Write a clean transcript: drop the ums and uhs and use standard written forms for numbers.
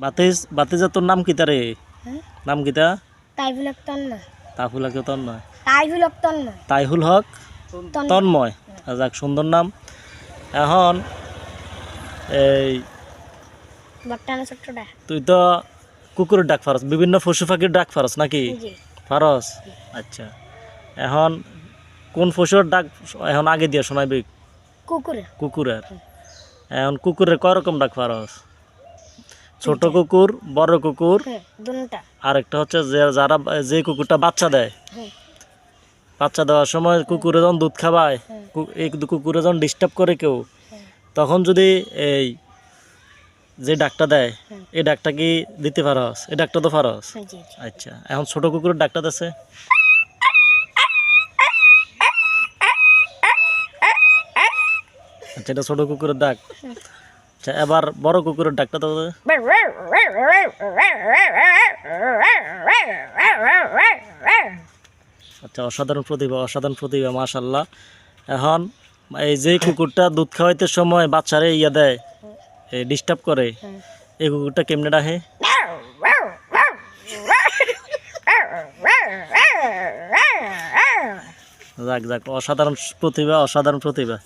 বাতিজা তোর নাম কিতা রে? নাম কিতা? তাইফুল হক তন্ময়। তাইফুল হক তন্ময়। তাইফুল হক তন্ময়। তাইফুল হক তন্ময়। যাক সুন্দর নাম। এখন এই বর্তমানে ছোট্টটা। তুই তো কুকুরের ডাক ফারস, বিভিন্ন পশু পাখির ডাক ফারস নাকি? জি। ফারস? আচ্ছা। এখন কোন পশুর ডাক এখন আগে দিয়ে শোনাবি? কুকুরে। কুকুরের। এখন কুকুরের কয় রকম ডাক ফারস? ছোট কুকুর, বড় কুকুর, দুটা। আরেকটা হচ্ছে যে কুকুরটা বাচ্চা দেয়, হুম। বাচ্চা দেওয়ার সময় কুকুরে যখন দুধ খাওয়ায়, এই কুকুরে যখন ডিস্টার্ব করে কেউ, তখন যদি এই যে ডাকটা দেয়, এই ডাকটা কি দিতে পারস? এই ডাকটা তো পারস। জি। আচ্ছা, এখন ছোট কুকুরের ডাকটা দিচ্ছে। আচ্ছা, এটা ছোট কুকুরের ডাক। আচ্ছা, এবার বড় কুকুরের ডাকটা তো। আচ্ছা, অসাধারণ প্রতিভা, অসাধারণ প্রতিভা, মাশাআল্লাহ। এখন এই যে কুকুরটা দুধ খাওয়াইতে সময় বাচ্চারে ইয়া দেয়, ডিস্টার্ব করে, এই কুকুরটা কেমনে ডাকে? যাক যাক, অসাধারণ প্রতিভা, অসাধারণ প্রতিভা।